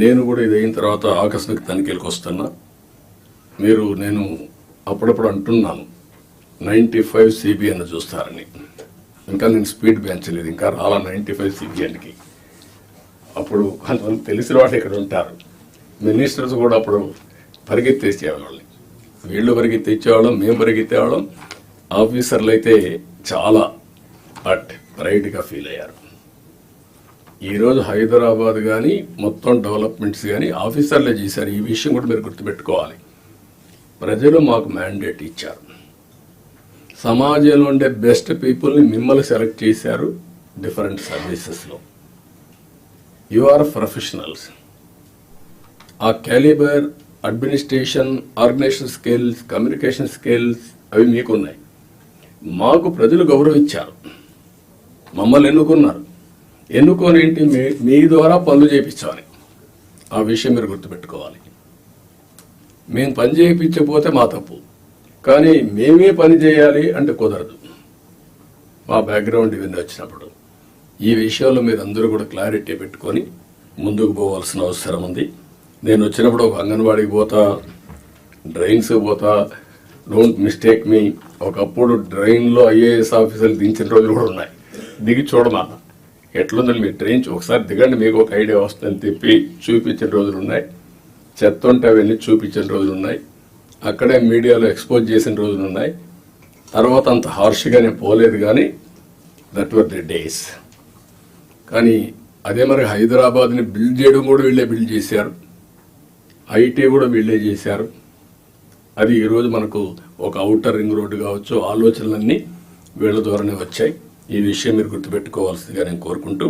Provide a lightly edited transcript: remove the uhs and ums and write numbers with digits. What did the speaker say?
నేను కూడా ఇది అయిన తర్వాత ఆకస్మిక తనిఖీలకు వస్తున్నా. నేను అప్పుడప్పుడు అంటున్నాను 95 CBN చూస్తారని. ఇంకా నేను స్పీడ్ పెంచలేదు, ఇంకా రాలా 95 CBNకి. అప్పుడు కొంతమంది తెలిసిన వాళ్ళు ఇక్కడ ఉంటారు, మినిస్టర్స్ కూడా అప్పుడు పరిగెత్తేసేవాళ్ళని. వీళ్ళు పరిగెత్తిచ్చేవాళ్ళం, మేము పరిగెత్తేవాళ్ళం. ఆఫీసర్లు అయితే చాలా ప్రైడ్గా ఫీల్ అయ్యారు. ఈరోజు హైదరాబాద్ కానీ మొత్తం డెవలప్మెంట్స్ కానీ ఆఫీసర్లే చేశారు. ఈ విషయం కూడా మీరు గుర్తుపెట్టుకోవాలి. ప్రజలు మాకు మ్యాండేట్ ఇచ్చారు. సమాజంలో ఉండే బెస్ట్ పీపుల్ని మిమ్మల్ని సెలెక్ట్ చేశారు డిఫరెంట్ సర్వీసెస్లో. You are professionals. ఆ calibre, administration, organisation skills, communication skills అవి మీకున్నాయి. మాకు ప్రజలు గౌరవించారు, మమ్మల్ని ఎన్నుకున్నారు. ఎన్నుకొని ఏంటి, మీ ద్వారా పనులు చేయించాలి. ఆ విషయం మీరు గుర్తుపెట్టుకోవాలి. మేము పని చేయించకపోతే మా తప్పు, కానీ మేమే పని చేయాలి అంటే కుదరదు. మా బ్యాక్గ్రౌండ్ ఇవన్నీ వచ్చినప్పుడు ఈ విషయంలో మీరు అందరూ కూడా క్లారిటీ పెట్టుకొని ముందుకు పోవాల్సిన అవసరం ఉంది. నేను వచ్చినప్పుడు ఒక అంగన్వాడీకి పోతా, డ్రైన్స్ పోతా, డోంట్ మిస్టేక్ మీ. ఒకప్పుడు డ్రైన్లో IAS ఆఫీసర్లు దించిన రోజులు కూడా ఉన్నాయి. దిగి చూడమా ఎట్లుందని మీరు ట్రైన్ ఒకసారి దిగండి, మీకు ఒక ఐడియా వస్తుందని చెప్పి చూపించిన రోజులు ఉన్నాయి. చెత్త ఉంటే అవన్నీ చూపించిన రోజులు ఉన్నాయి. అక్కడే మీడియాలో ఎక్స్పోజ్ చేసిన రోజులు ఉన్నాయి. తర్వాత అంత హార్ష్గా నేను పోలేదు, కానీ దట్ వర్ ది డేస్. కానీ అదే మరి హైదరాబాద్ని బిల్డ్ చేయడం కూడా వీళ్ళే బిల్డ్ చేశారు, IT కూడా వీళ్ళే చేశారు. అది ఈరోజు మనకు ఒక ఔటర్ రింగ్ రోడ్డు కావచ్చు, ఆలోచనలన్నీ వీళ్ళ ద్వారానే వచ్చాయి. ఈ విషయం మీరు గుర్తుపెట్టుకోవాల్సిందిగా నేను కోరుకుంటూ